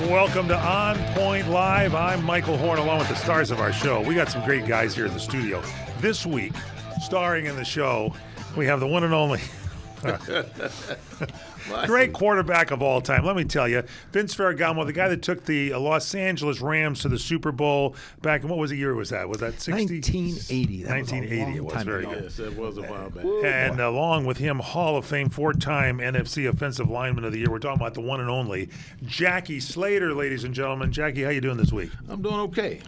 Welcome to On Point Live. I'm Michael Horn, along with the stars of our show. We got some great guys here in the studio. This week, starring in the show, we have the one and only great quarterback of all time. Let me tell you, Vince Ferragamo, the guy that took the Los Angeles Rams to the Super Bowl back in, what was the year was that? Was that 60? 1980. 1980 it was. Very good. Yes, it was a while back. And along with him, Hall of Fame, four-time NFC Offensive Lineman of the Year. We're talking about the one and only Jackie Slater, ladies and gentlemen. Jackie, how you doing this week? I'm doing okay.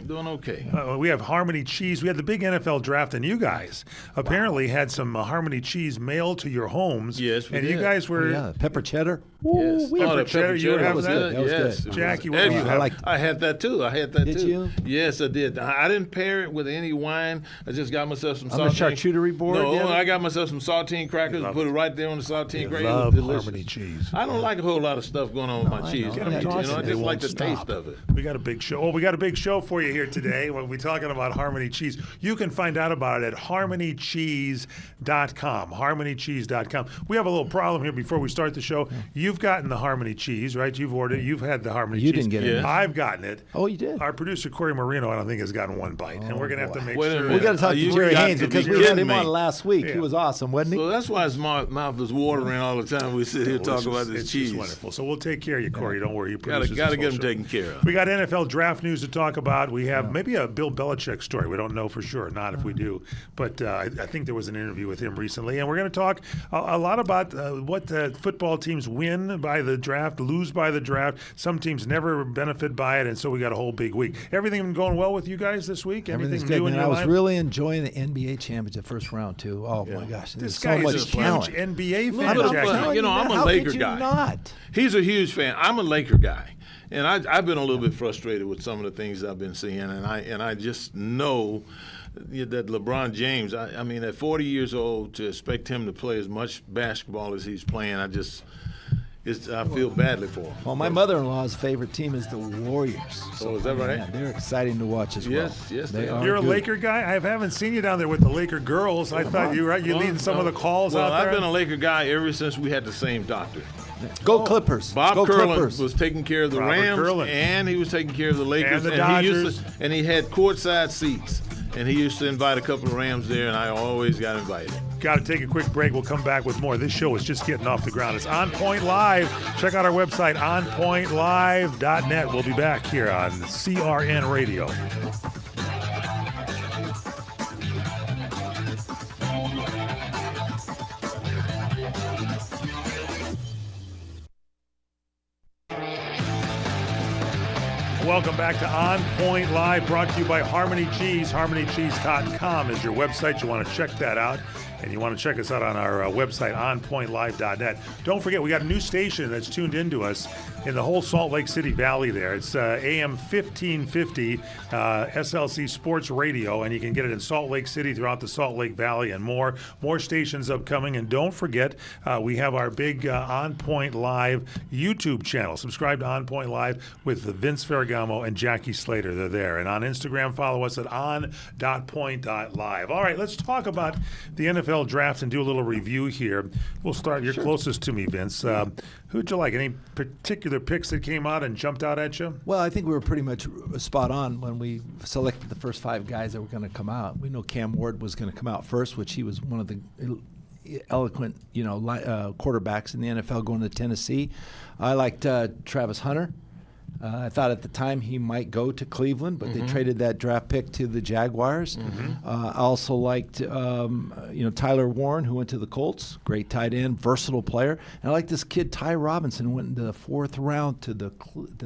We have Harmony Cheese. We had the big NFL draft, and you guys apparently had some Harmony Cheese mailed to your homes. Yes, we and did. you guys were Pepper cheddar. Yes. Pepper cheddar. You were having that? That was yes. good. Jackie, what do you have? I had that too. Did you? Yes, I did. I didn't pair it with any wine. I just got myself some On the charcuterie board? No, yeah? I got myself some saltine crackers and put it right there on the saltine crackers. Love It was delicious. Harmony Cheese. I don't like a whole lot of stuff going on with my cheese. know. I just It like won't the stop. taste of it. We got a big show. Oh, we got a big show for you here today. We'll be talking about Harmony Cheese. You can find out about it at harmonycheese.com. Harmonycheese.com. We have a little problem here before we start the show. You've gotten the Harmony Cheese, right? You've ordered it. You've had the Harmony You Cheese. didn't get it. Yeah. I've gotten it. Oh, you did? Our producer, Corey Marino, I don't think has gotten one bite. And we're going to have to make Wait a sure. minute. We got to talk to You Jerry got Haynes to be because we had him kidding on me. last week. Yeah. He was awesome, wasn't he? So that's why his mouth is watering all the time. We sit here talking about this It's cheese. just wonderful. So we'll take care of you, Corey. Don't worry. You Got produce to this get whole him show. taken care of. We got NFL draft news to talk about. We have maybe a Bill Belichick story. We don't know for sure, not if we do. But I think there was an interview with him recently. And we're going to talk a lot about what football teams win by the draft, lose by the draft. Some teams never benefit by it, and so we got a whole big week. Everything been going well with you guys this week? Everything's Anything good, new in man. your I was life? really enjoying the NBA championship first round, too. Oh, my gosh. This There's guy so is much a huge talent. NBA Look, fan, look, Jackie. look, you know, I'm a How Laker could you guy. not? He's a huge fan. I'm a Laker guy, and I've been a little bit frustrated with some of the things I've been seeing, and I just know that LeBron James. I mean, at 40 years old, to expect him to play as much basketball as he's playing, I feel badly for him. Well, my mother-in-law's favorite team is the Warriors. So is that right? Yeah, they're exciting to watch as well. Yes, they are. You're a good. Laker guy? I haven't seen you down there with the Laker girls. I thought you leading some of the calls well, out there. I've been a Laker guy ever since we had the same doctor. Go Clippers. Bob Go Curlin Clippers. was taking care of the Robert Rams, Curlin. and he was taking care of the Lakers, And the he Dodgers. and he had courtside seats, and he used to invite a couple of Rams there, and I always got invited. Got to take a quick break. We'll come back with more. This show is just getting off the ground. It's On Point Live. Check out our website, onpointlive.net. We'll be back here on CRN Radio. Welcome back to On Point Live, brought to you by Harmony Cheese. HarmonyCheese.com is your website. You want to check that out. And you want to check us out on our website, onpointlive.net. Don't forget, we got a new station that's tuned into us in the whole Salt Lake City Valley there. It's AM 1550 SLC Sports Radio, and you can get it in Salt Lake City, throughout the Salt Lake Valley, and more stations upcoming. And don't forget, we have our big On Point Live YouTube channel. Subscribe to On Point Live with Vince Ferragamo and Jackie Slater. They're there. And on Instagram, follow us at on.point.live. All right, let's talk about the NFL draft and do a little review here. We'll start. You're closest to me, Vince. Who'd you like? Any particular picks that came out and jumped out at you? Well, I think we were pretty much spot on when we selected the first five guys that were going to come out. We know Cam Ward was going to come out first, which he was one of the eloquent, quarterbacks in the NFL going to Tennessee. I liked Travis Hunter. I thought at the time he might go to Cleveland, but they traded that draft pick to the Jaguars. I also liked, Tyler Warren, who went to the Colts. Great tight end, versatile player. And I like this kid, Ty Robinson, went in the fourth round to the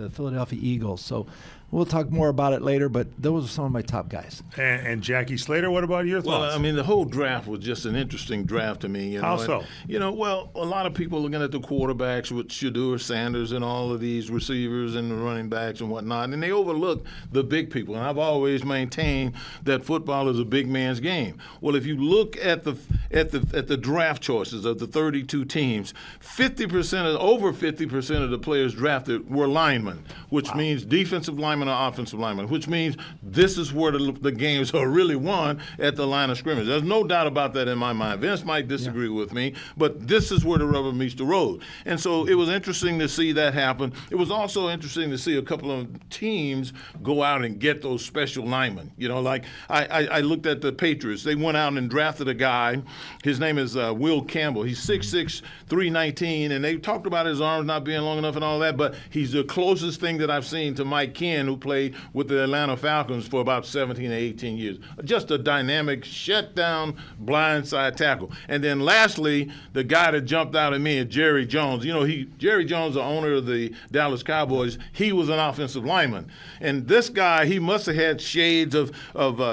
Philadelphia Eagles. So we'll talk more about it later, but those are some of my top guys. And Jackie Slater, what about your thoughts? Well, I mean, the whole draft was just an interesting draft to me. How so? Well, a lot of people looking at the quarterbacks with Shedeur, Sanders, and all of these receivers and the running backs and whatnot, and they overlook the big people. And I've always maintained that football is a big man's game. Well, if you look at the draft choices of the 32 teams, over 50% of the players drafted were linemen, which means defensive linemen. lineman or offensive lineman, which means this is where the games are really won, at the line of scrimmage. There's no doubt about that in my mind. Vince might disagree with me, but this is where the rubber meets the road. And so it was interesting to see that happen. It was also interesting to see a couple of teams go out and get those special linemen. You know, like I looked at the Patriots. They went out and drafted a guy. His name is Will Campbell. He's 6'6", 319, and they talked about his arms not being long enough and all that, but he's the closest thing that I've seen to Mike Ken, who played with the Atlanta Falcons for about 17 or 18 years. Just a dynamic, shut-down, blindside tackle. And then lastly, the guy that jumped out at me is Jerry Jones. You know, Jerry Jones, the owner of the Dallas Cowboys, he was an offensive lineman. And this guy, he must have had shades of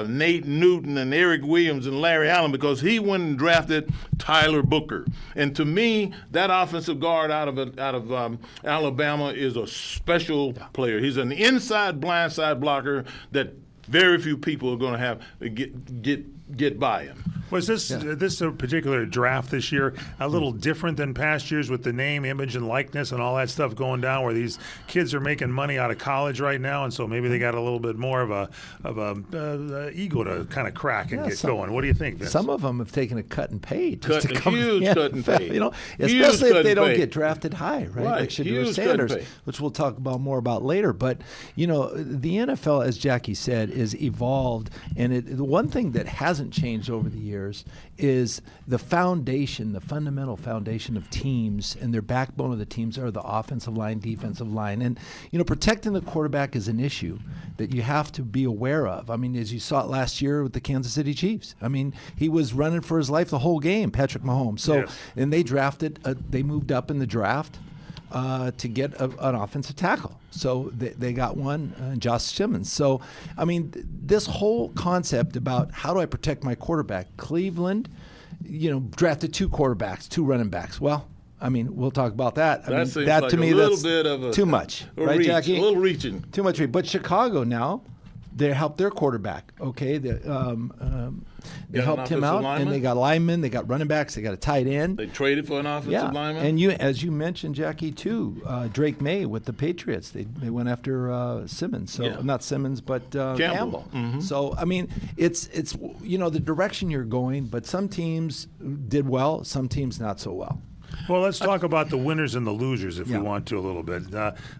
Nate Newton and Eric Williams and Larry Allen, because he went and drafted Tyler Booker. And to me, that offensive guard out of Alabama is a special player. He's an inside blindside blocker that very few people are going to have get by him. Was this particular draft this year a little different than past years with the name, image, and likeness and all that stuff going down, where these kids are making money out of college right now, and so maybe they got a little bit more of a ego to kind of crack and get going? What do you think, Vince? Some of them have taken a cut and paid just to come huge in. Cut and paid. You know, especially if they don't get drafted high, right? Like Shedeur Sanders, which we'll talk more about later. But you know, the NFL, as Jackie said, is evolved, and the one thing that hasn't changed over the years is the foundation, the fundamental foundation of teams, and their backbone of the teams are the offensive line, defensive line. And, you know, protecting the quarterback is an issue that you have to be aware of. I mean, as you saw it last year with the Kansas City Chiefs. I mean, he was running for his life the whole game, Patrick Mahomes. So, yes. And they they moved up in the draft to get an offensive tackle. So they got one, Josh Simmons. So, I mean, this whole concept about how do I protect my quarterback? Cleveland, you know, drafted 2 quarterbacks, 2 running backs. Well, I mean, we'll talk about that. That seems like to me, that's too much, right, Jackie? A little reaching. Too much. But Chicago now, they helped their quarterback. Okay, they helped him out, and they got linemen, they got running backs, they got a tight end. They traded for an offensive lineman. And as you mentioned, Jackie, too, Drake May with the Patriots, they went after Simmons. So not Simmons, but Campbell. Mm-hmm. So I mean, it's you know, the direction you're going, but some teams did well, some teams not so well. Well, let's talk about the winners and the losers if we want to a little bit.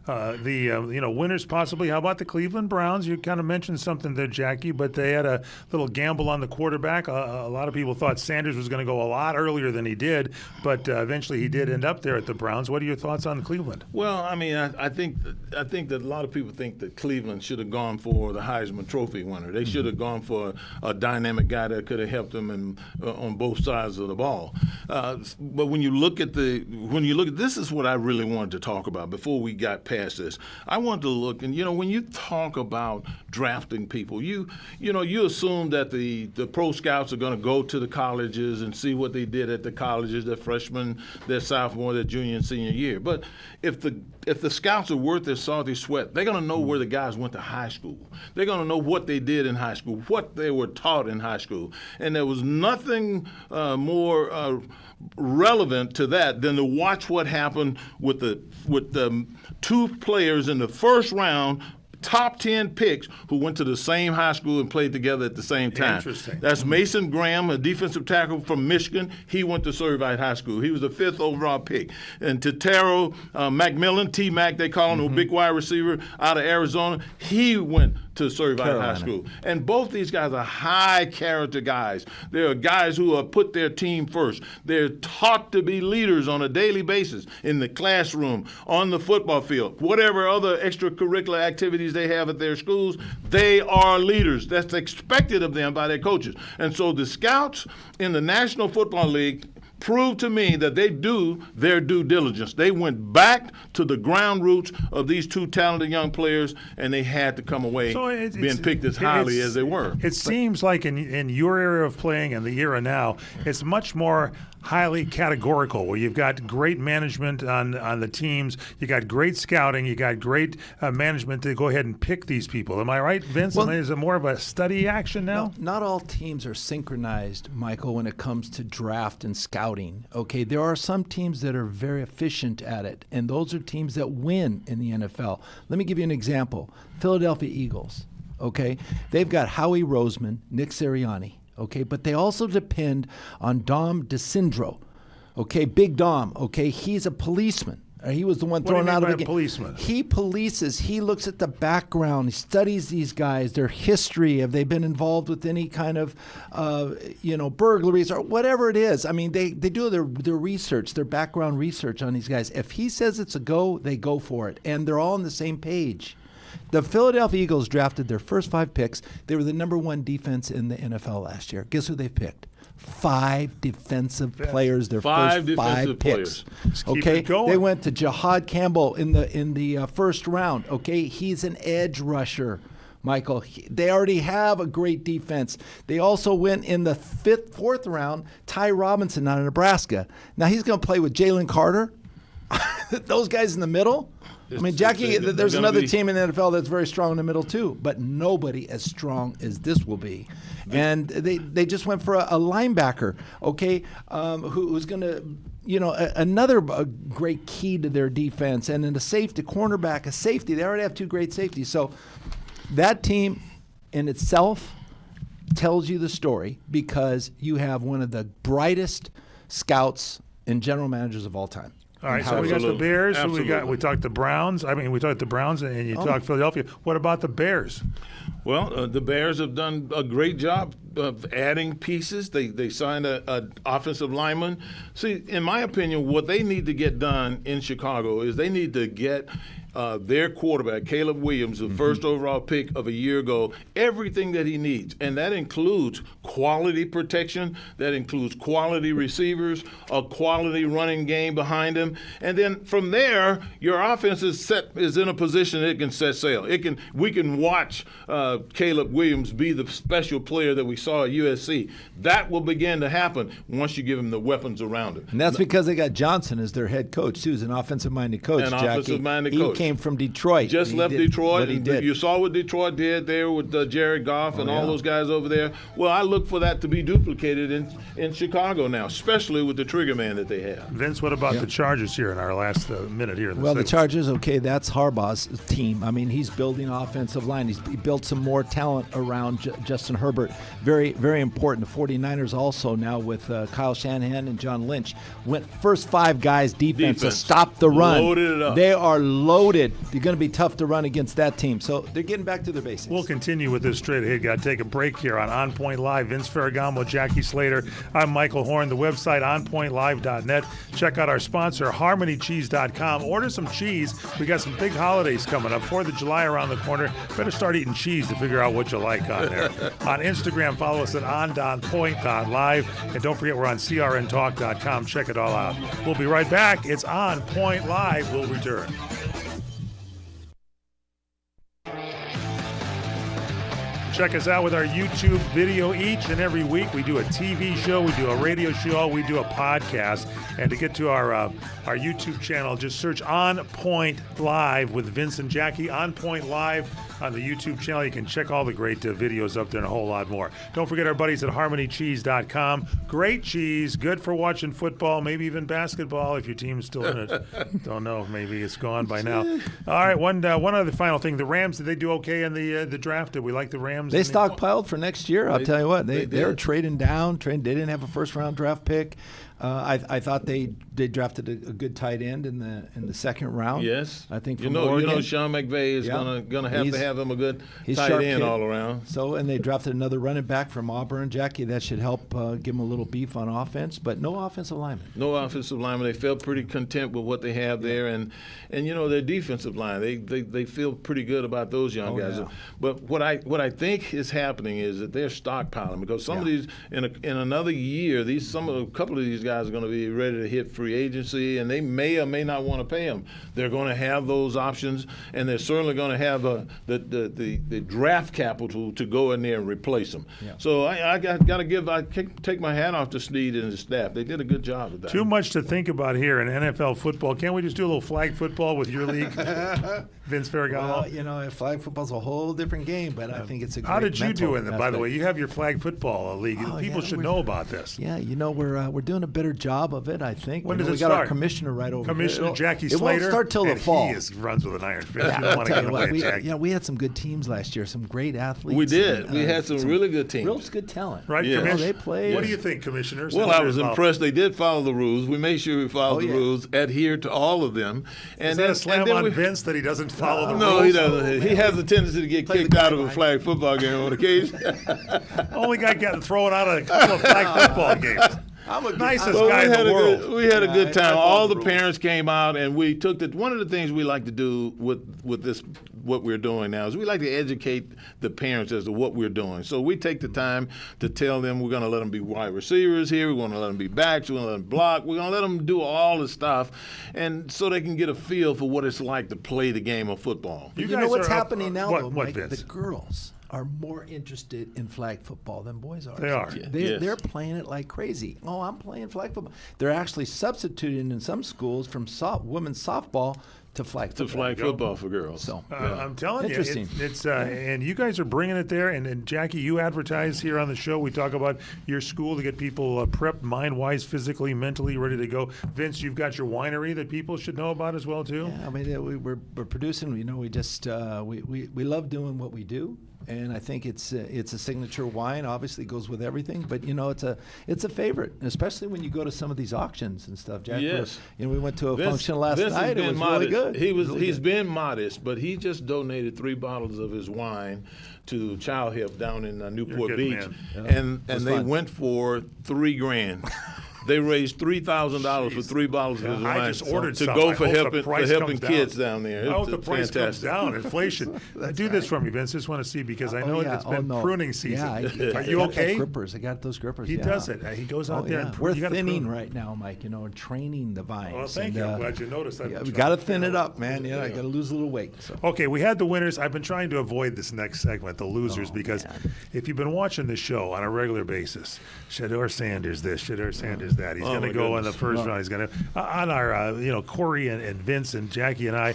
Winners possibly. How about the Cleveland Browns? You kind of mentioned something there, Jackie, but they had a little gamble on the quarterback. A lot of people thought Sanders was going to go a lot earlier than he did, but eventually he did end up there at the Browns. What are your thoughts on Cleveland? Well, I mean, I think that a lot of people think that Cleveland should have gone for the Heisman Trophy winner. They should have gone for a dynamic guy that could have helped them on both sides of the ball. But when you look at this is what I really wanted to talk about before we got past this. I wanted to look, and when you talk about drafting people, you assume that the pro scouts are going to go to the colleges and see what they did at the colleges, their freshman, their sophomore, their junior and senior year. But if the scouts are worth their salty sweat, they're going to know where the guys went to high school. They're going to know what they did in high school, what they were taught in high school. And there was nothing more relevant to that than to watch what happened with the 2 players in the first round, top 10 picks, who went to the same high school and played together at the same time. Interesting. That's Mason Graham, a defensive tackle from Michigan. He went to Servite High School. He was the 5th overall pick. And Tataro McMillan, T-Mac, they call him, a big wide receiver out of Arizona. He went to Servite High School. And both these guys are high-character guys. They're guys who have put their team first. They're taught to be leaders on a daily basis in the classroom, on the football field, whatever other extracurricular activities they have at their schools. They are leaders. That's expected of them by their coaches. And so the scouts in the National Football League proved to me that they do their due diligence. They went back to the ground roots of these 2 talented young players, and they had to come away being picked as highly as they were. It seems like in your area of playing and the era now, it's much more highly categorical, where you've got great management on the teams, you got great scouting, you got great management to go ahead and pick these people. Am I right, Vince? Well, is it more of a study action now? No, not all teams are synchronized, Michael, when it comes to draft and scouting scouting. Okay, there are some teams that are very efficient at it, and those are teams that win in the NFL. Let me give you an example. Philadelphia Eagles. Okay, they've got Howie Roseman, Nick Sirianni. Okay, but they also depend on Dom DeCindro. Okay, Big Dom. Okay, he's a policeman. He was the one thrown out of the game. Policeman? He polices. He looks at the background. He studies these guys, their history. Have they been involved with any kind of, burglaries or whatever it is? I mean, they do their research, their background research on these guys. If he says it's a go, they go for it, and they're all on the same page. The Philadelphia Eagles drafted their first 5 picks. They were the number 1 defense in the NFL last year. Guess who they picked? 5 defensive players. Their first 5 picks. Okay, they went to Jahad Campbell in the first round. Okay, he's an edge rusher. Michael, they already have a great defense. They also went in the 4th round. Ty Robinson out of Nebraska. Now he's going to play with Jalen Carter. Those guys in the middle. I mean, Jackie, there's another team in the NFL that's very strong in the middle too, but nobody as strong as this will be. And they just went for a linebacker, okay, who's going to, another great key to their defense. And then a safety, cornerback, a safety. They already have 2 great safeties. So that team in itself tells you the story because you have one of the brightest scouts and general managers of all time. All right, so we got the Bears. So we talked the Browns. We talked the Browns, and you talked Philadelphia. What about the Bears? Well, the Bears have done a great job of adding pieces. They signed an offensive lineman. See, in my opinion, what they need to get done in Chicago is they need to get their quarterback, Caleb Williams, the first overall pick of a year ago, everything that he needs. And that includes quality protection, that includes quality receivers, a quality running game behind him. And then from there, your offense is in a position it can set sail. We can watch Caleb Williams be the special player that we saw at USC. That will begin to happen once you give him the weapons around him. And that's because they got Johnson as their head coach, too. He's an offensive-minded coach, An Jackie. offensive-minded He coach. came from Detroit. Just left Detroit. He did. You saw what Detroit did there with Jared Goff and all those guys over there. Well, I look for that to be duplicated in Chicago now, especially with the trigger man that they have. Vince, what about the Chargers here in our last minute here? The Chargers, okay, that's Harbaugh's team. I mean, he's building offensive line. He built some more talent around Justin Herbert. Very, very important. The 49ers also now with Kyle Shanahan and John Lynch went first 5 guys defense to stop the run. Loaded it up. They are loaded. They're going to be tough to run against that team. So they're getting back to their basics. We'll continue with this straight ahead. Got to take a break here on Point Live. Vince Ferragamo, Jackie Slater. I'm Michael Horn. The website, onpointlive.net. Check out our sponsor, harmonycheese.com. Order some cheese. We got some big holidays coming up. 4th of July around the corner. Better start eating cheese to figure out what you like on there. On Instagram, follow us at on.point.live. And don't forget, we're on crntalk.com. Check it all out. We'll be right back. It's On Point Live. We'll return. Check us out with our YouTube video each and every week. We do a TV show, we do a radio show, we do a podcast. And to get to our YouTube channel, just search On Point Live with Vince and Jackie. On Point Live on the YouTube channel. You can check all the great videos up there and a whole lot more. Don't forget our buddies at harmonycheese.com. Great cheese, good for watching football, maybe even basketball if your team's still in it. Don't know, maybe it's gone by now. All right, one other final thing. The Rams, did they do okay in the draft? Did we like the Rams? They stockpiled for next year. I'll tell you what, they're trading down. They didn't have a first-round draft pick. I thought they drafted a good tight end in the second round. Yes, I think from Oregon. Sean McVay is gonna have to have him a good tight end all around. So, and they drafted another running back from Auburn, Jackie. That should help give them a little beef on offense, but no offensive lineman. No offensive lineman. They felt pretty content with what they have there, and their defensive line. They feel pretty good about those young guys. Yeah. But what I think is happening is that they're stockpiling because some of these in another year, a couple of these guys are going to be ready to hit free agency, and they may or may not want to pay them. They're going to have those options, and they're certainly going to have the draft capital to go in there and replace them. Yeah. So I take my hat off to Snead and his staff. They did a good job with that. Too much to think about here in NFL football. Can't we just do a little flag football with your league, Vince Ferragamo? Well, flag football's a whole different game, but I think it's a great How did you do in it? By the way, you have your flag football league. People should know about this. Yeah, we're doing a better job of it, I think. When does we it got our start? commissioner right over Commissioner here. Jackie It Slater. won't start till the and fall. He runs with an iron fist. Yeah, You don't want to I'll get tell in the you way what, of Jackie. we had some good teams last year, some great athletes. We did. and, We had some really good teams. Real good talent. Right, Yeah. Commissioner? Oh, they played. What do you think, Commissioner? Well, I was impressed. They did follow the rules. We made sure we followed the yeah. rules, adhered to all of them. And Is that then, a slam and then on we, Vince that he doesn't follow the rules? No, he doesn't. He has a tendency to get Play the kicked out of a guideline. flag football game on occasion. Only guy getting thrown out of a couple of flag football games. Nicest Well, guy in the world. we had a good I time. follow All the the rules. parents came out, and we took the. One of the things we like to do with this, what we're doing now, is we like to educate the parents as to what we're doing. So we take the time to tell them we're going to let them be wide receivers here. We're going to let them be backs. We're going to let them block. We're going to let them do all the stuff, and so they can get a feel for what it's like to play the game of football. You guys know what's are up- happening now, what, though, what, Mike? Vince? The girls are more interested in flag football than boys are. They are. Yes. They're playing it like crazy. Oh, I'm playing flag football. They're actually substituting in some schools from women's softball to flag To football. flag football for girls. So I'm telling Interesting. you, it's and you guys are bringing it there. And Jackie, you advertise here on the show. We talk about your school to get people prepped, mind-wise, physically, mentally, ready to go. Vince, you've got your winery that people should know about as well too. yeah, I mean, we're producing. You know, we just we love doing what we do. And I think it's a signature wine. Obviously, it goes with everything. But you know, it's a favorite, especially when you go to some of these auctions and stuff. Jack, Yes. you know, we went to a Vince- function last Vince has night. It been was modest. really good. He's been modest, but he just donated 3 bottles of his wine to Child Help down in Newport good Beach, man. and was they fun. went for $3,000. They raised $3,000 for 3 bottles of his I wine just ordered to some. go I for hope the helping price comes down. kids down there. I hope It's the price comes fantastic. down. Inflation. Do this for me, Vince. Just want to see because I know it's been pruning season. Yeah, Are you okay? Grippers. I got those grippers. He yeah. does it. He goes out there. Yeah. And We're you gotta thinning prune. right now, Mike. You know, and training the vines. Well, thank you. I'm glad you noticed. I've Yeah, been we trying got to to thin figure it out- up, man. Yeah, I got to lose a little weight. So. Okay, we had the winners. I've been trying to avoid this next segment, the losers, because if you've been watching the show on a regular basis, Shedeur Sanders this, Shedeur Sanders that. He's going to my go in the goodness. first round. He's going to on our Corey and Vince and Jackie and I,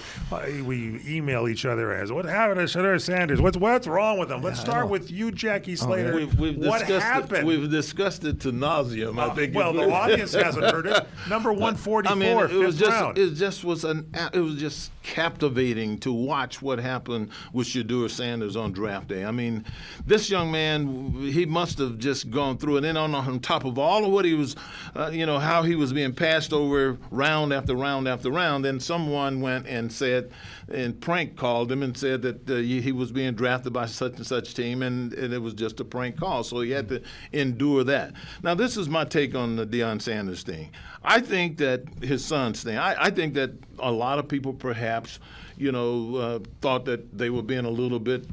we email each other as what happened to Shedeur Sanders? What's wrong with him? Let's I start know. with you, Jackie Slater. We've what discussed happened? It, we've discussed it to nauseum. I think. well, the audience hasn't heard it. Number 144, I mean, it was fifth just round. it was just captivating to watch what happened with Shedeur Sanders on draft day. I mean, this young man, he must have just gone through it. And on top of all of what he was, how he was being passed over round after round after round, then someone went and said, and prank called him and said that he was being drafted by such and such team, and it was just a prank call. So he had to endure that. Now, this is my take on the Deion Sanders thing. I think that his son's thing, I think that a lot of people perhaps, thought that they were being a little bit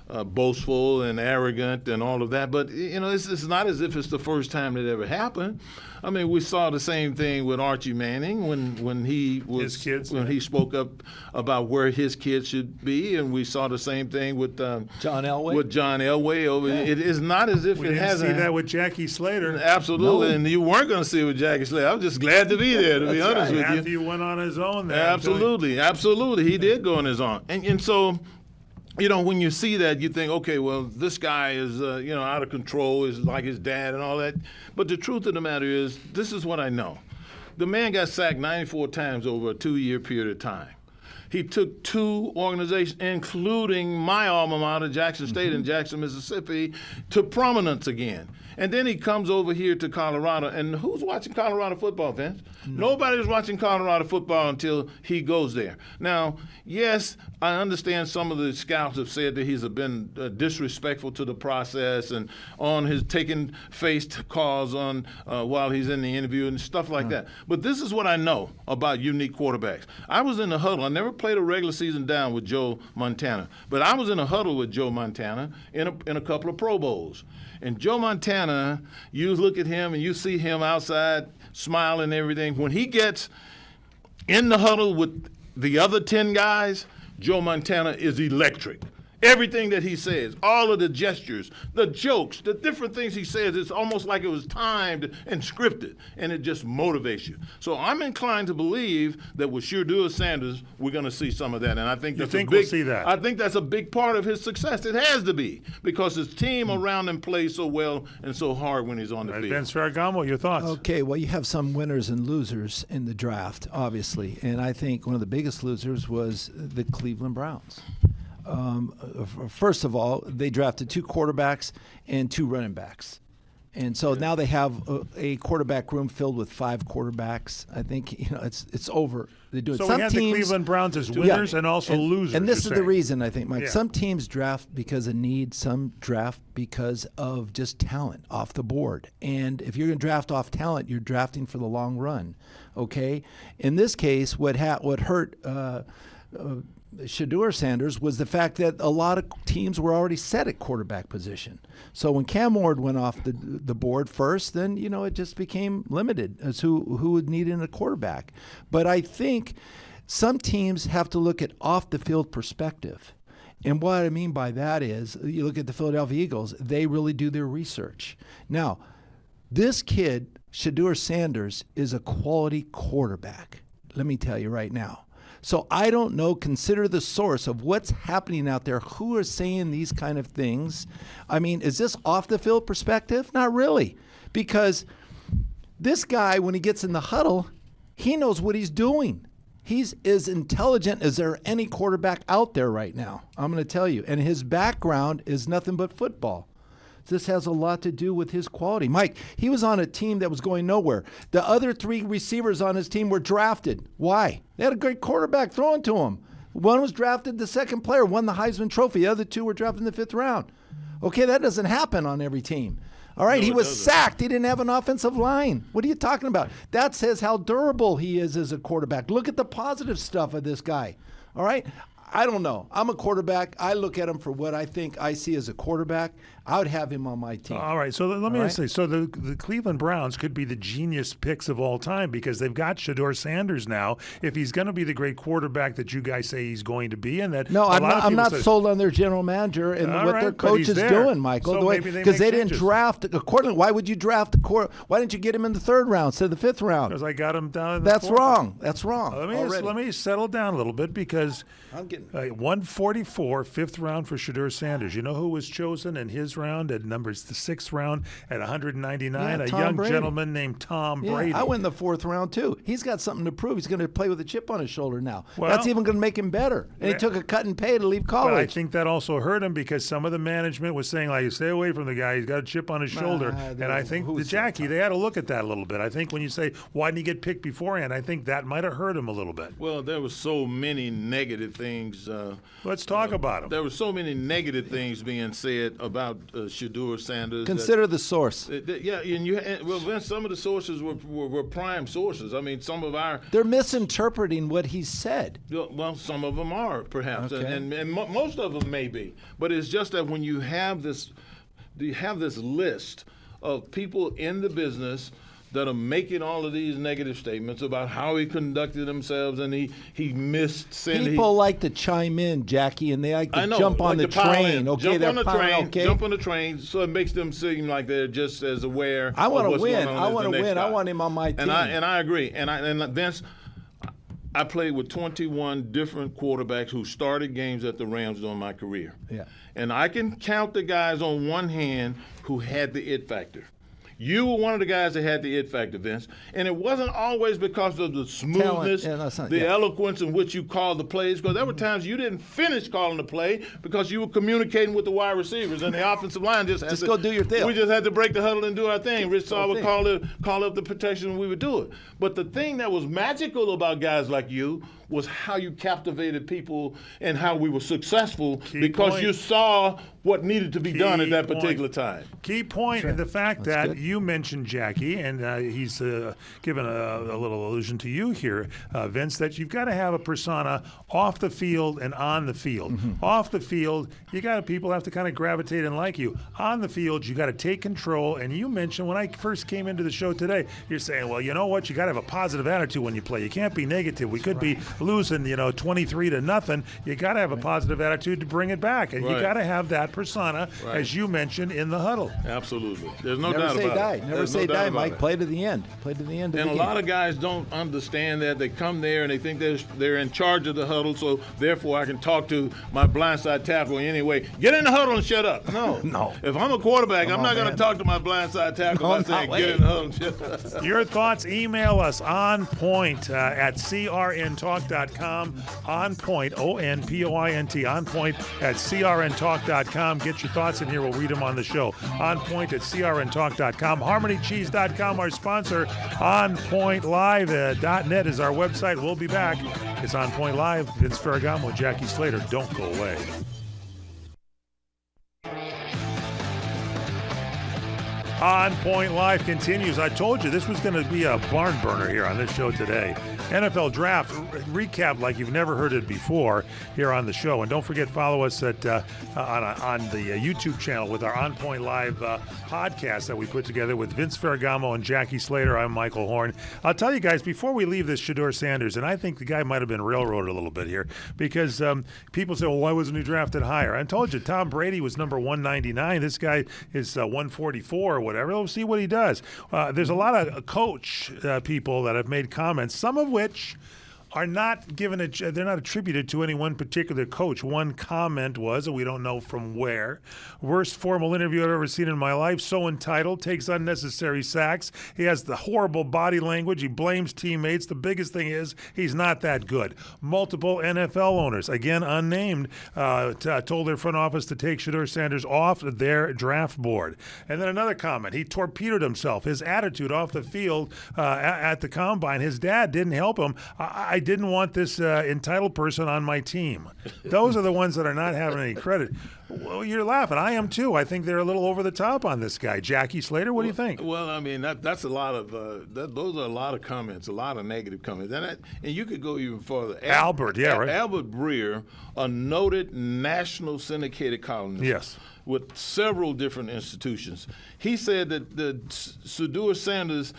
boastful and arrogant and all of that. But, it's not as if it's the first time that ever happened. I mean, we saw the same thing with Archie Manning when he was His kids, when yeah. he spoke up about where his kids should be, and we saw the same thing with John Elway? With John Elway, it is not as if we it didn't hasn't. see that with Jackie Slater. Absolutely, No. and you weren't going to see it with Jackie Slater. I'm just glad to be there, to be That's honest right. with you. Matthew went on his own there. I'm telling you. Absolutely. He did go on his own. And so, when you see that, you think, okay, well, this guy is, out of control, is like his dad and all that. But the truth of the matter is, this is what I know. The man got sacked 94 times over a 2-year period of time. He took 2 organizations, including my alma mater, Jackson State in Jackson, Mississippi, to prominence again. And then he comes over here to Colorado. And who's watching Colorado football, Vince? Nobody's watching Colorado football until he goes there. Now, yes, I understand some of the scouts have said that he's been disrespectful to the process and on his taking faced calls on while he's in the interview and stuff like that. But this is what I know about unique quarterbacks. I was in the huddle. I never played a regular season down with Joe Montana, but I was in a huddle with Joe Montana in a couple of Pro Bowls. And Joe Montana, you look at him and you see him outside smiling and everything. When he gets in the huddle with the other 10 guys, Joe Montana is electric. Everything that he says, all of the gestures, the jokes, the different things he says, it's almost like it was timed and scripted, and it just motivates you. So I'm inclined to believe that with Shedeur Sanders, we're going to see some of that, and I think we'll see that? I think that's a big part of his success. It has to be, because his team around him plays so well and so hard when he's on the field. Vince Ferragamo, your thoughts? Okay, well, you have some winners and losers in the draft, obviously, and I think one of the biggest losers was the Cleveland Browns. First of all, they drafted 2 quarterbacks and 2 running backs. And so now they have a quarterback room filled with 5 quarterbacks. I think it's over. They do it. So Some we have teams, the Cleveland Browns as winners and also losers. And this is you're the saying. reason, I think, Mike. Yeah. Some teams draft because of need. Some draft because of just talent off the board. And if you're going to draft off talent, you're drafting for the long run. Okay. In this case, what hurt Shedeur Sanders was the fact that a lot of teams were already set at quarterback position. So when Cam Ward went off the board first, then it just became limited as who would need in a quarterback. But I think some teams have to look at off the field perspective. And what I mean by that is, you look at the Philadelphia Eagles, they really do their research. Now, this kid, Shedeur Sanders, is a quality quarterback. Let me tell you right now. So I don't know, consider the source of what's happening out there. Who are saying these kind of things? I mean, is this off the field perspective? Not really. Because this guy, when he gets in the huddle, he knows what he's doing. He's as intelligent as there any quarterback out there right now. I'm going to tell you. And his background is nothing but football. This has a lot to do with his quality. Mike, he was on a team that was going nowhere. The other 3 receivers on his team were drafted. Why? They had a great quarterback throwing to him. One was drafted, the second player won the Heisman Trophy. The other 2 were drafted in the 5th round. Okay, that doesn't happen on every team. All right, he was sacked. He didn't have an offensive line. What are you talking about? That says how durable he is as a quarterback. Look at the positive stuff of this guy. All right? I don't know. I'm a quarterback. I look at him for what I think I see as a quarterback. I would have him on my team. All right. So let me just say, so the Cleveland Browns could be the genius picks of all time because they've got Shedeur Sanders now. If he's going to be the great quarterback that you guys say he's going to be, and that I'm not sold on their general manager and what their coach is doing, Michael. So because they didn't draft accordingly. Why would you draft Why didn't you get him in the 3rd round instead of the 5th round? Because I got him down in the That's 4th. wrong. That's wrong. Let me settle down a little bit because I'm getting 144, 5th round for Shedeur Sanders. You know who was chosen in his round at numbers the 6th round at 199? A young gentleman named Tom Brady. I went in the 4th round too. He's got something to prove. He's going to play with a chip on his shoulder now. Well, that's even going to make him better. And he took a cut and pay to leave college. But I think that also hurt him because some of the management was saying, like, stay away from the guy. He's got a chip on his shoulder. And I think Jackie, they had to look at that a little bit. I think when you say, why didn't he get picked beforehand, I think that might have hurt him a little bit. Well, there were so many negative things. Let's talk about him. There were so many negative things being said about Shedeur Sanders. Consider the source. Vince, some of the sources were prime sources. I mean, some of our they're misinterpreting what he said. Well, some of them are perhaps, Okay. and most of them may be. But it's just that when you have this list of people in the business that are making all of these negative statements about how he conducted themselves and he missed sending. People like to chime in, Jackie, and they like to jump on the train. Okay, jump on the train, so it makes them seem like they're just as aware. I want to win. I want to win. I want him on my team. And I agree. And Vince, I played with 21 different quarterbacks who started games at the Rams during my career. Yeah. And I can count the guys on one hand who had the it factor. You were one of the guys that had the it factor, Vince. And it wasn't always because of the smoothness, eloquence in which you called the plays, because there were times you didn't finish calling the play because you were communicating with the wide receivers, and the offensive line just had to go do your thing. We just had to break the huddle and do our thing. Rich Saw would call up the protection, and we would do it. But the thing that was magical about guys like you was how you captivated people and how we were successful because you saw what needed to be done at that particular time. Key point in the fact that you mentioned Jackie, and he's given a little allusion to you here, Vince, that you've got to have a persona off the field and on the field. Mm-hmm. Off the field, people have to kind of gravitate and like you. On the field, you got to take control. And you mentioned when I first came into the show today, you're saying, well, you know what? You got to have a positive attitude when you play. You can't be negative. We could be losing, 23-0, you got to have a positive attitude to bring it back, and you Right. got to have that persona, Right. as you mentioned, in the huddle. Absolutely. There's no Never doubt say about die. it. Never There's say no doubt die, about Mike. it. Play to the end. Play to the end of And the a game. lot of guys don't understand that. They come there and they think they're in charge of the huddle, so therefore I can talk to my blindside tackle anyway. Get in the huddle and shut up. No. No. If I'm a quarterback, I'm on, not going to man. talk to my blindside tackle by No, saying, no get way. in the huddle and shut up. Your thoughts, email us on point at crntalk.com. On point, ONPOINT, on point at crntalk.com. Get your thoughts in here. We'll read them on the show. On point at crntalk.com. HarmonyCheese.com, our sponsor. OnPointLive.net is our website. We'll be back. It's On Point Live. Vince Ferragamo, Jackie Slater. Don't go away. On Point Live continues. I told you this was going to be a barn burner here on this show today. NFL Draft recap like you've never heard it before here on the show. And don't forget, follow us at on the YouTube channel with our On Point Live podcast that we put together with Vince Ferragamo and Jackie Slater. I'm Michael Horn. I'll tell you guys, before we leave this Shedeur Sanders, and I think the guy might have been railroaded a little bit here, because people say, well, why wasn't he drafted higher? I told you, Tom Brady was number 199. This guy is 144 or whatever. We'll see what he does. There's a lot of coach people that have made comments, some of which are not given they're not attributed to any one particular coach. One comment was, and we don't know from where, worst formal interview I've ever seen in my life, so entitled, takes unnecessary sacks. He has the horrible body language. He blames teammates. The biggest thing is he's not that good. Multiple NFL owners, again unnamed, told their front office to take Shedeur Sanders off their draft board. And then another comment, he torpedoed himself. His attitude off the field at the combine, his dad didn't help him. I didn't want this entitled person on my team. Those are the ones that are not having any credit. Well, you're laughing. I am too. I think they're a little over the top on this guy. Jackie Slater, what do you think? Well, I mean, that's a lot of those are a lot of comments, a lot of negative comments, and you could go even further. Albert, yeah, right. Albert Breer, a noted national syndicated columnist. Yes. With several different institutions. He said that the Shedeur Sanders,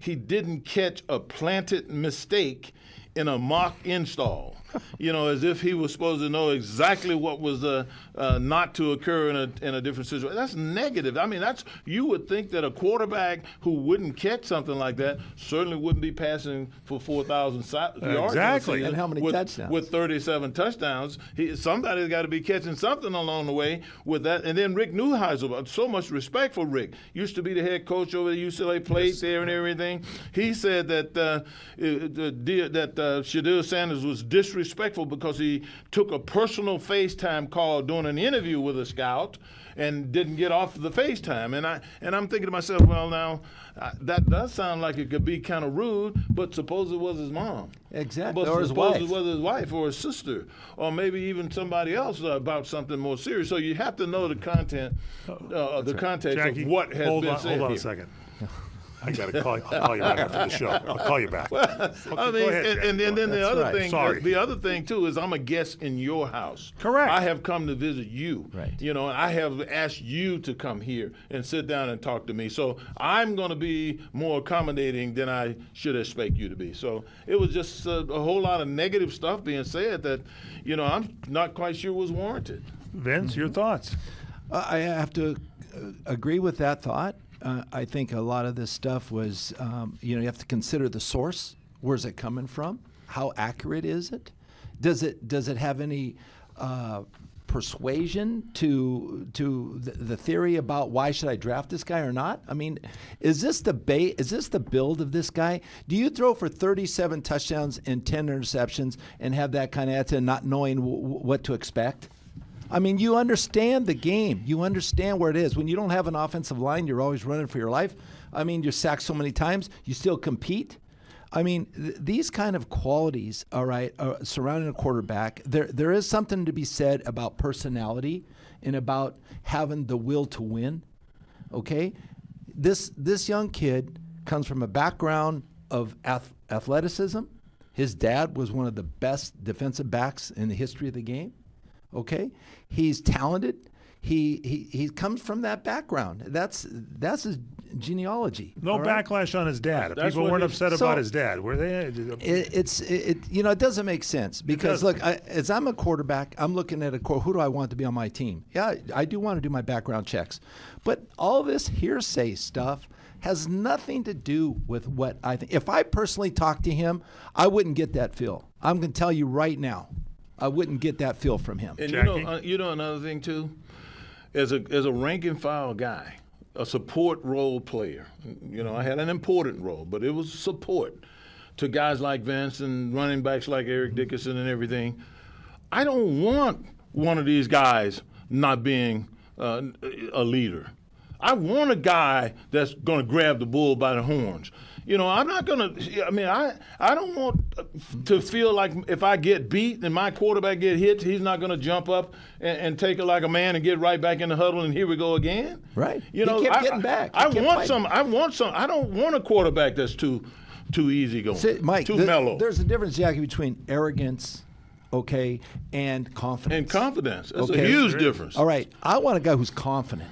he didn't catch a planted mistake in a mock install. As if he was supposed to know exactly what was not to occur in a different situation. That's negative. I mean, you would think that a quarterback who wouldn't catch something like that certainly wouldn't be passing for 4,000 yards. Exactly. And how many touchdowns? With 37 touchdowns. Somebody's got to be catching something along the way with that. And then Rick Neuheisel, so much respect for Rick, used to be the head coach over at UCLA, played there and everything. He said that Shedeur Sanders was disrespectful because he took a personal FaceTime call during an interview with a scout and didn't get off the FaceTime. And I'm thinking to myself, well, now that does sound like it could be kind of rude, but suppose it was his mom. Exactly. But Or his suppose wife. it was his wife or his sister, or maybe even somebody else about something more serious. So you have to know the content, the context Jackie, of what has been said hold on here. a second. I got to call you. I'll call you back after the show. I'll call you back. I Go mean, ahead, Jack. and then the That's other right. thing, Sorry. the other thing too is I'm a guest in your house. Correct. I have come to visit you. Right. And I have asked you to come here and sit down and talk to me. So I'm going to be more accommodating than I should expect you to be. So it was just a whole lot of negative stuff being said that, I'm not quite sure was warranted. Vince, your thoughts? I have to agree with that thought. I think a lot of this stuff was, you have to consider the source. Where's it coming from? How accurate is it? Does it have any persuasion to the theory about why should I draft this guy or not? I mean, is this the build of this guy? Do you throw for 37 touchdowns and 10 interceptions and have that kind of attitude, not knowing what to expect? I mean, you understand the game. You understand where it is. When you don't have an offensive line, you're always running for your life. I mean, you're sacked so many times, you still compete. I mean, these kind of qualities, all right, surrounding a quarterback, there is something to be said about personality and about having the will to win, okay? This young kid comes from a background of athleticism. His dad was one of the best defensive backs in the history of the game. Okay, he's talented. he comes from that background. That's his genealogy. No all right? backlash on his dad. That's People what weren't he- upset So- about his dad, were they? It doesn't make sense because doesn't. look, as I'm a quarterback, I'm looking at who do I want to be on my team? Yeah, I do want to do my background checks, but all this hearsay stuff has nothing to do with what I think. If I personally talked to him, I wouldn't get that feel. I'm going to tell you right now, I wouldn't get that feel from him. And Jackie? you know another thing too, as a rank and file guy, a support role player. I had an important role, but it was support to guys like Vince and running backs like Eric Dickerson and everything. I don't want one of these guys not being a leader. I want a guy that's going to grab the bull by the horns. I'm not going to. I mean, I don't want to feel like if I get beat and my quarterback get hit, he's not going to jump up and take it like a man and get right back in the huddle and here we go again. Right. He kept getting back. I want some. I don't want a quarterback that's too easy going. See, Mike, too mellow. There's a difference, Jackie, between arrogance, and confidence. And confidence. That's Okay. a huge difference. All right. I want a guy who's confident.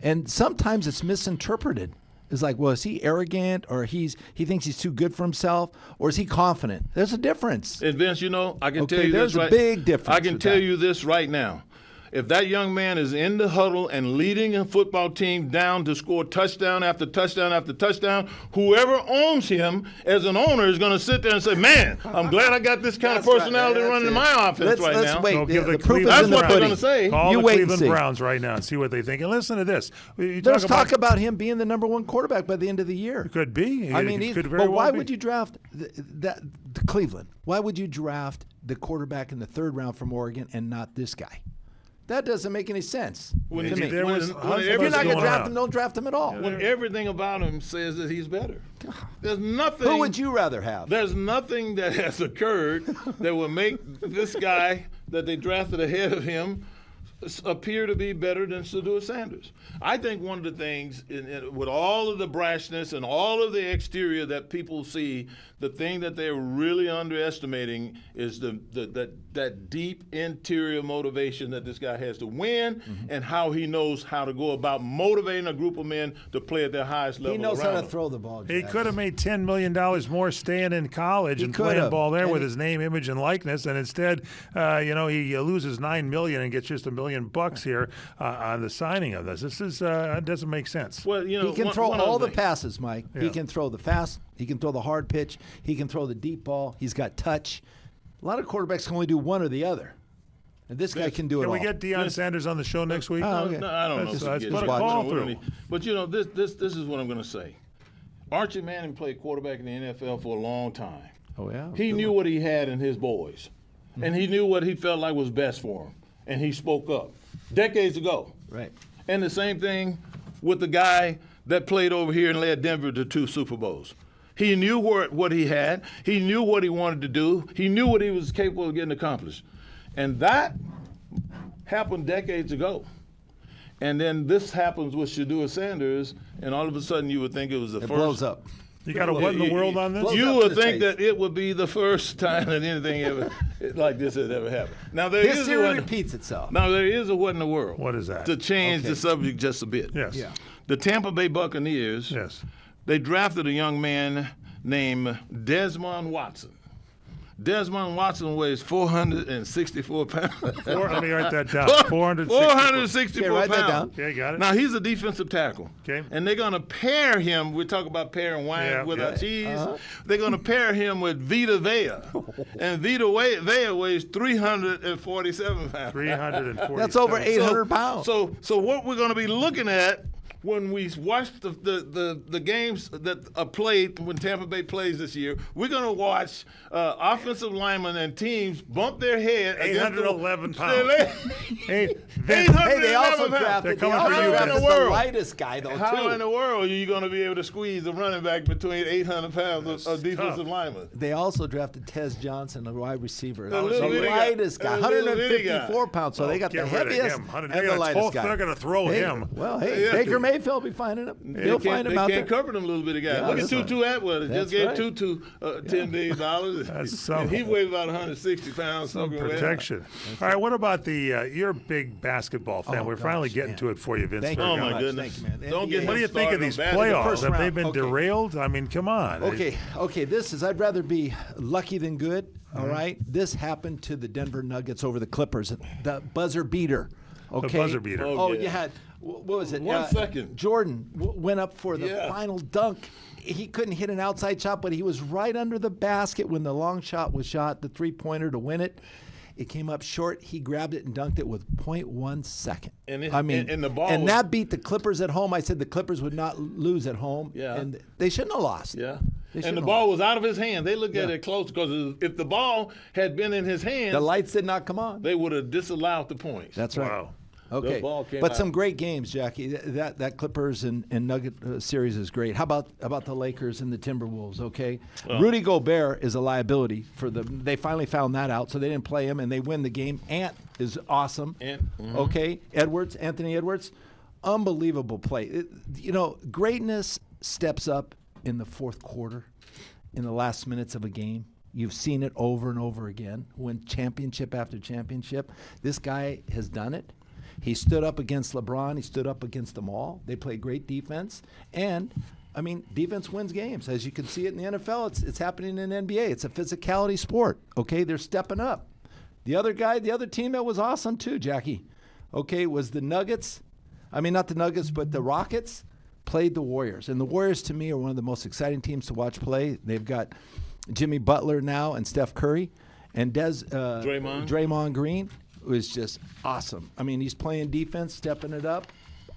And sometimes it's misinterpreted. It's like, well, is he arrogant or he thinks he's too good for himself, or is he confident? There's a difference. And Vince, I can Okay, tell you there's this a right. big difference I can with tell that. you this right now. If that young man is in the huddle and leading a football team down to score touchdown after touchdown after touchdown, whoever owns him as an owner is going to sit there and say, "Man, I'm glad I got this kind of That's right. personality That's running it. my offense Let's now." wait. Go give the The proof is Cleveland- in the That's what they're pudding. gonna say. Call You the wait and Cleveland see. Browns right now and see what they think. And listen to this. You There's talk about him being the number one quarterback by the end of the year. Could be. I mean, It could very but well why be. would you draft the Cleveland? Why would you draft the quarterback in the third round from Oregon and not this guy? That doesn't make any sense. When to he- me. There when- was when Huntsman If you're was not going to going draft out. him, don't draft him at all. When everything about him says that he's better. There's nothing. Who would you rather have? There's nothing that has occurred that will make this guy that they drafted ahead of him appear to be better than Shedeur Sanders. I think one of the things, with all of the brashness and all of the exterior that people see, the thing that they're really underestimating is that deep interior motivation that this guy has to win, and how he knows how to go about motivating a group of men to play at their highest level. He knows how around to him. throw the ball. He Jack. could have made $10 million more staying in college and playing could've. ball there And with he- his name, image, and likeness. And instead, he loses $9 million and gets just $1 million here on the signing of this. This is doesn't make sense. Well, He can one- throw one all other the thing. passes, Mike. He Yeah. can throw the fast. He can throw the hard pitch. He can throw the deep ball. He's got touch. A lot of quarterbacks can only do one or the other. And this guy can do it Can all. we get Deion Sanders on the show next week? Oh, okay. No, I don't know. Let's if we put get a to call it. through. But this is what I'm going to say. Archie Manning played quarterback in the NFL for a long time. Oh, yeah. He knew what he had in his boys, and he knew what he felt like was best for him, and he spoke up decades ago. Right. And the same thing with the guy that played over here and led Denver to 2 Super Bowls. He knew what he had. He knew what he wanted to do. He knew what he was capable of getting accomplished. And that happened decades ago. And then this happens with Shedeur Sanders, and all of a sudden you would think it was the It first. blows up. You got a what in the world on this? Blows You up would in his think face. that it would be the first time that anything ever like this had ever happened. Now there is a History what, repeats itself. now there is a what in the world. What is that? To change Okay. the subject just a bit. Yes. Yeah. The Tampa Bay Buccaneers. Yes. They drafted a young man named Desmond Watson. Desmond Watson weighs 464 pounds. Let me write that down. 464 Okay, write that pounds. down. Okay, got it. Now he's a defensive tackle. Okay. And they're going to pair him. We talk about pairing wine Yeah, with yeah. a cheese. They're going to pair him with Vita Vea. And Vita Vea weighs 347 pounds. 340. That's over 800 pounds. So what we're going to be looking at when we watch the games that are played when Tampa Bay plays this year, we're going to watch offensive linemen and teams bump their head. 811 pounds. Hey, Hey, they also drafted, They're coming for you, drafted Vince. the lightest guy, though, How too. in the world are you going to be able to squeeze a running back between 800 pounds of defensive tough. linemen? They also drafted Tez Johnson, a wide receiver. The The little bitty guy. lightest guy, The little bitty guy. 154 pounds. So they got the Get rid of heaviest him. and the lightest guy. They're going to throw Hey, him. well, hey, Yeah. Baker Mayfield will be finding him. He'll find him out They there. can't cover them little bitty guys. Yeah, Look at that's right. Tutu Atwell. That's Just gave right. Tutu $10 million. That's some- And he weighed about 160 pounds. Some soaking wet. protection. All right, what about the? You're a big basketball fan. Oh, We're finally gosh, getting man. to it for you, Vince. Thank you Oh, Ferragamo. my much. goodness. Thank you, man. Don't get NBA. What do you him think of started these on basketball. playoffs? First Have they round. been Okay. derailed? I mean, come on. Okay. This is. I'd rather be lucky than good. All Mm-hmm. right. This happened to the Denver Nuggets over the Clippers. The buzzer beater. Okay. buzzer beater. Oh, you yeah. had. What was it? 1 second. Jordan went up for the Yeah. final dunk. He couldn't hit an outside shot, but he was right under the basket when the long shot was shot, the three-pointer to win it. It came up short. He grabbed it and dunked it with 0.1 second. And it- I mean, and the ball and was- that beat the Clippers at home. I said the Clippers would not lose at home. Yeah. And they shouldn't have lost. Yeah. They And shouldn't the have ball lost. was out of his hand. They looked at Yeah. it close because if the ball had been in his hand, The lights did not come on. they would have disallowed the points. That's right. Wow. Okay, The ball came but out. some great games, Jackie. That Clippers and Nugget series is great. How about the Lakers and the Timberwolves? Okay, Rudy Gobert is a liability for them. They finally found that out, so they didn't play him, and they win the game. Ant is awesome. Okay, Anthony Edwards, unbelievable play. Greatness steps up in the fourth quarter, in the last minutes of a game. You've seen it over and over again. Win championship after championship. This guy has done it. He stood up against LeBron. He stood up against them all. They played great defense. And, I mean, defense wins games. As you can see it in the NFL, it's happening in NBA. It's a physicality sport. Okay, they're stepping up. The other team that was awesome too, Jackie, okay, was the Nuggets. I mean, not the Nuggets, but the Rockets played the Warriors. And the Warriors, to me, are one of the most exciting teams to watch play. They've got Jimmy Butler now and Steph Curry. And Draymond Green was just awesome. I mean, he's playing defense, stepping it up,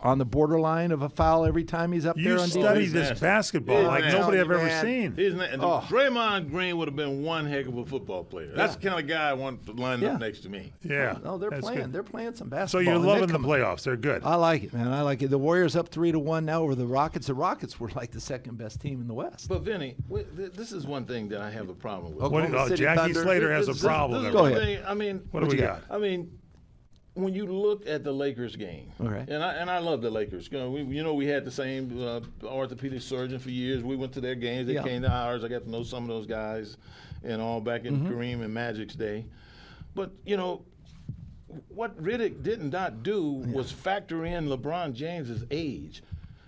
on the borderline of a foul every time he's up there You on study defense. this nasty. basketball He's like nasty, nobody I've ever man. seen. Draymond Green would have been one heck of a football player. That's the kind of guy I want to line Yeah. up next to me. Yeah. No, they're that's playing. good. They're playing some So basketball. you're and they're loving the coming- playoffs. They're good. I like it, man. I like it. The Warriors up 3-1 now over the Rockets. The Rockets were like the second best team in the West. But Vinny, this is one thing that I have a problem with. Oklahoma City Jackie Thunder. Slater has a This- problem. this is Go one ahead. thing, I mean, What do we got? I mean, when you look at the Lakers game, Okay. and I love the Lakers. We had the same orthopedic surgeon for years. We went to their games. They Yeah. came to ours. I got to know some of those guys, and all back in Kareem and Magic's day. But what Riddick did not do was factor in LeBron James's age.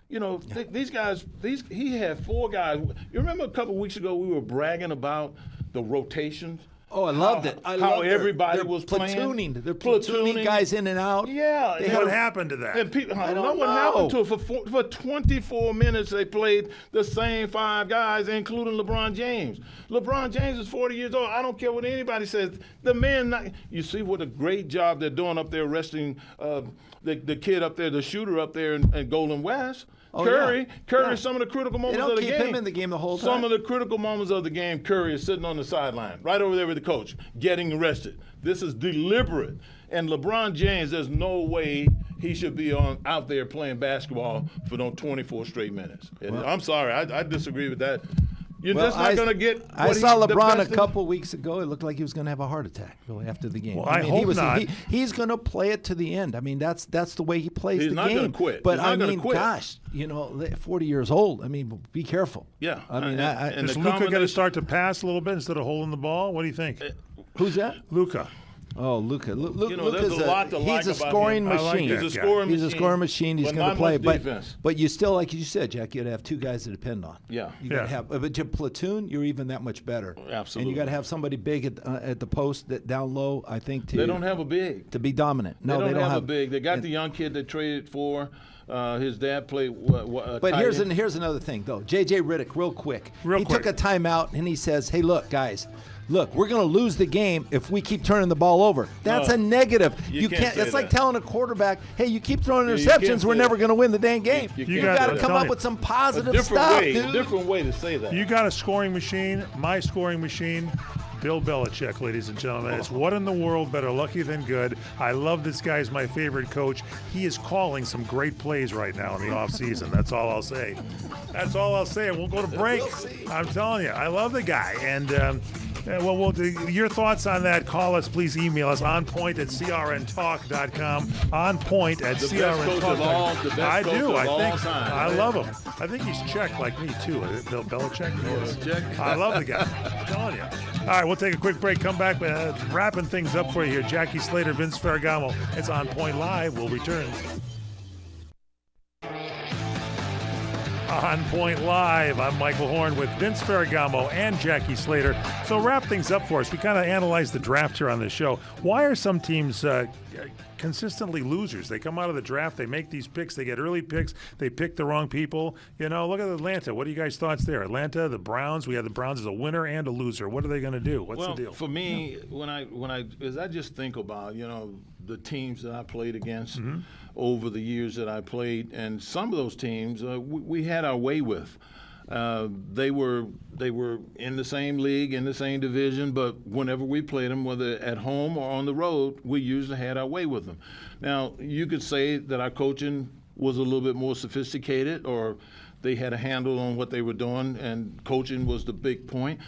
These guys. He had 4 guys. You remember a couple weeks ago we were bragging about the rotations. Oh, I loved it. I how loved everybody they're was platooning. playing. They're platooning guys in and out. Yeah. They and- What happened to that? and people, I don't know don't what know. happened to it. For 24 minutes, they played the same 5 guys, including LeBron James. LeBron James is 40 years old. I don't care what anybody says. The man, you see what a great job they're doing up there, resting the kid up there, the shooter up there in Golden West. Oh, Curry, yeah. some of the critical moments don't of the keep game. him in the game the whole Some time. of the critical moments of the game, Curry is sitting on the sideline, right over there with the coach, getting arrested. This is deliberate. And LeBron James, there's no way he should be out there playing basketball for no 24 straight minutes. And I'm sorry, I disagree with that. You're just not going to get. I what saw the LeBron best a in- couple weeks ago. It looked like he was going to have a heart attack really after the game. Well, I hope not. He's going to play it to the end. I mean, that's the way he plays He's the not game. gonna quit. But He's not I gonna mean, quit. gosh, 40 years old. I mean, be careful. Yeah. I mean, And Is the Luka going to combination- start to pass a little bit instead of holding the ball? What do you think? who's that? Luka. Oh, Luka. there's Luka's a lot to like he's a about scoring him. I like machine. that He's a guy. scoring He's a machine. scoring machine. He's but going to not play. much defense. But you still, like you said, Jack, you got to have 2 guys to depend on. Yeah. You got to Yeah. have, but your platoon, you're even that much better. Absolutely. And you got to have somebody big at the post, that down low. I think They don't have a big. to be dominant. No, they don't have a have big. They got the young kid they traded for. His dad played. But tight here's end. another thing, though. J.J. Riddick, real quick. He quick. took a timeout and he says, "Hey, look, guys. Look, we're going to lose the game if we keep turning the ball over." That's No, a negative. you can't say It's like that. telling a quarterback, "Hey, you keep throwing Yeah, you interceptions, can't we're say never that. going to win the dang game." You You can't got say to that. come Tell up you. with some a positive different stuff, way. dude. A different way to say that. You got a scoring machine, my scoring machine, Bill Belichick, ladies and gentlemen. It's what in the world better lucky than good. I love this guy. He's my favorite coach. He is calling some great plays right now in the offseason. That's all I'll say. That's all I'll say. We'll go to break. I'm telling you, I love the guy. And Well, your thoughts on that, call us, please email us, onpoint@crntalk.com, onpoint@crntalk.com. I do, I think. I love him. I think he's Czech like me, too. Bill Belichick. I love the guy. I'm telling you. All right, we'll take a quick break, come back, wrapping things up for you here. Jackie Slater, Vince Ferragamo. It's On Point Live. We'll return. On Point Live, I'm Michael Horn with Vince Ferragamo and Jackie Slater. So wrap things up for us. We kind of analyzed the draft here on this show. Why are some teams consistently losers? They come out of the draft, they make these picks, they get early picks, they pick the wrong people. You know, look at Atlanta. What are you guys' thoughts there? Atlanta, the Browns, we have the Browns as a winner and a loser. What are they going to do? What's the deal? For me, as I just think about, the teams that I played against over the years that I played, and some of those teams we had our way with. They were in the same league, in the same division, but whenever we played them, whether at home or on the road, we usually had our way with them. Now, you could say that our coaching was a little bit more sophisticated, or they had a handle on what they were doing, and coaching was the big point.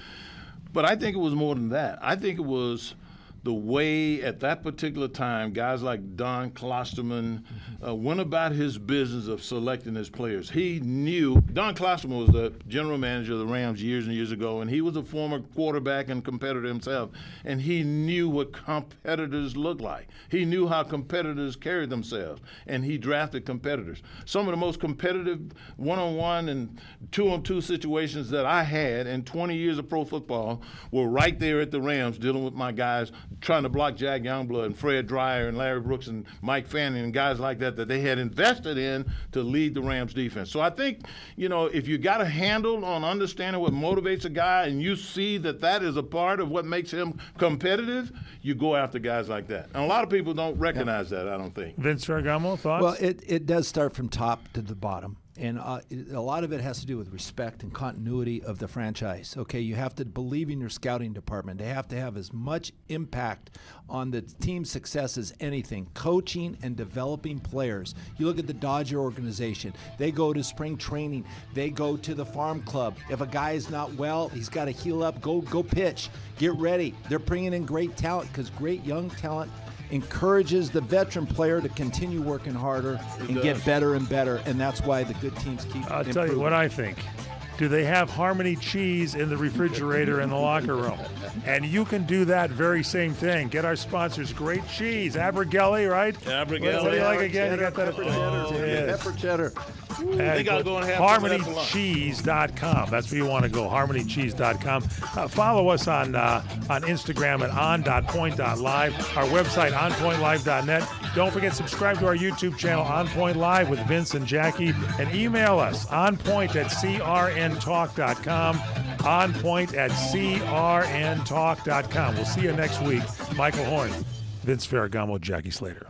But I think it was more than that. I think it was the way at that particular time guys like Don Klosterman went about his business of selecting his players. He knew Don Klosterman was the general manager of the Rams years and years ago, and he was a former quarterback and competitor himself, and he knew what competitors looked like. He knew how competitors carried themselves, and he drafted competitors. Some of the most competitive one-on-one and two-on-two situations that I had in 20 years of pro football were right there at the Rams dealing with my guys trying to block Jack Youngblood and Fred Dreyer and Larry Brooks and Mike Fanning and guys like that they had invested in to lead the Rams defense. So I think, if you got a handle on understanding what motivates a guy and you see that is a part of what makes him competitive, you go after guys like that. And a lot of people don't recognize that, I don't think. Vince Ferragamo, thoughts? Well, it does start from top to the bottom. And a lot of it has to do with respect and continuity of the franchise. Okay, you have to believe in your scouting department. They have to have as much impact on the team's success as anything. Coaching and developing players. You look at the Dodger organization. They go to spring training. They go to the farm club. If a guy is not well, he's got to heal up. Go pitch. Get ready. They're bringing in great talent because great young talent encourages the veteran player to continue working harder and get better and better, and that's why the good teams keep improving. Tell you what I think. Do they have Harmony cheese in the refrigerator in the locker room? And you can do that very same thing. Get our sponsors great cheese. Abergelli, right? Abergelli. What do you like again? You got that Pepper cheddar. They got to go and have HarmonyCheese.com. That's where you want to go, HarmonyCheese.com. Follow us on Instagram at on.point.live, our website, onpointlive.net. Don't forget, subscribe to our YouTube channel, On Point Live with Vince and Jackie, and email us, onpoint@crntalk.com, onpoint@crntalk.com. We'll see you next week. Michael Horn, Vince Ferragamo, Jackie Slater.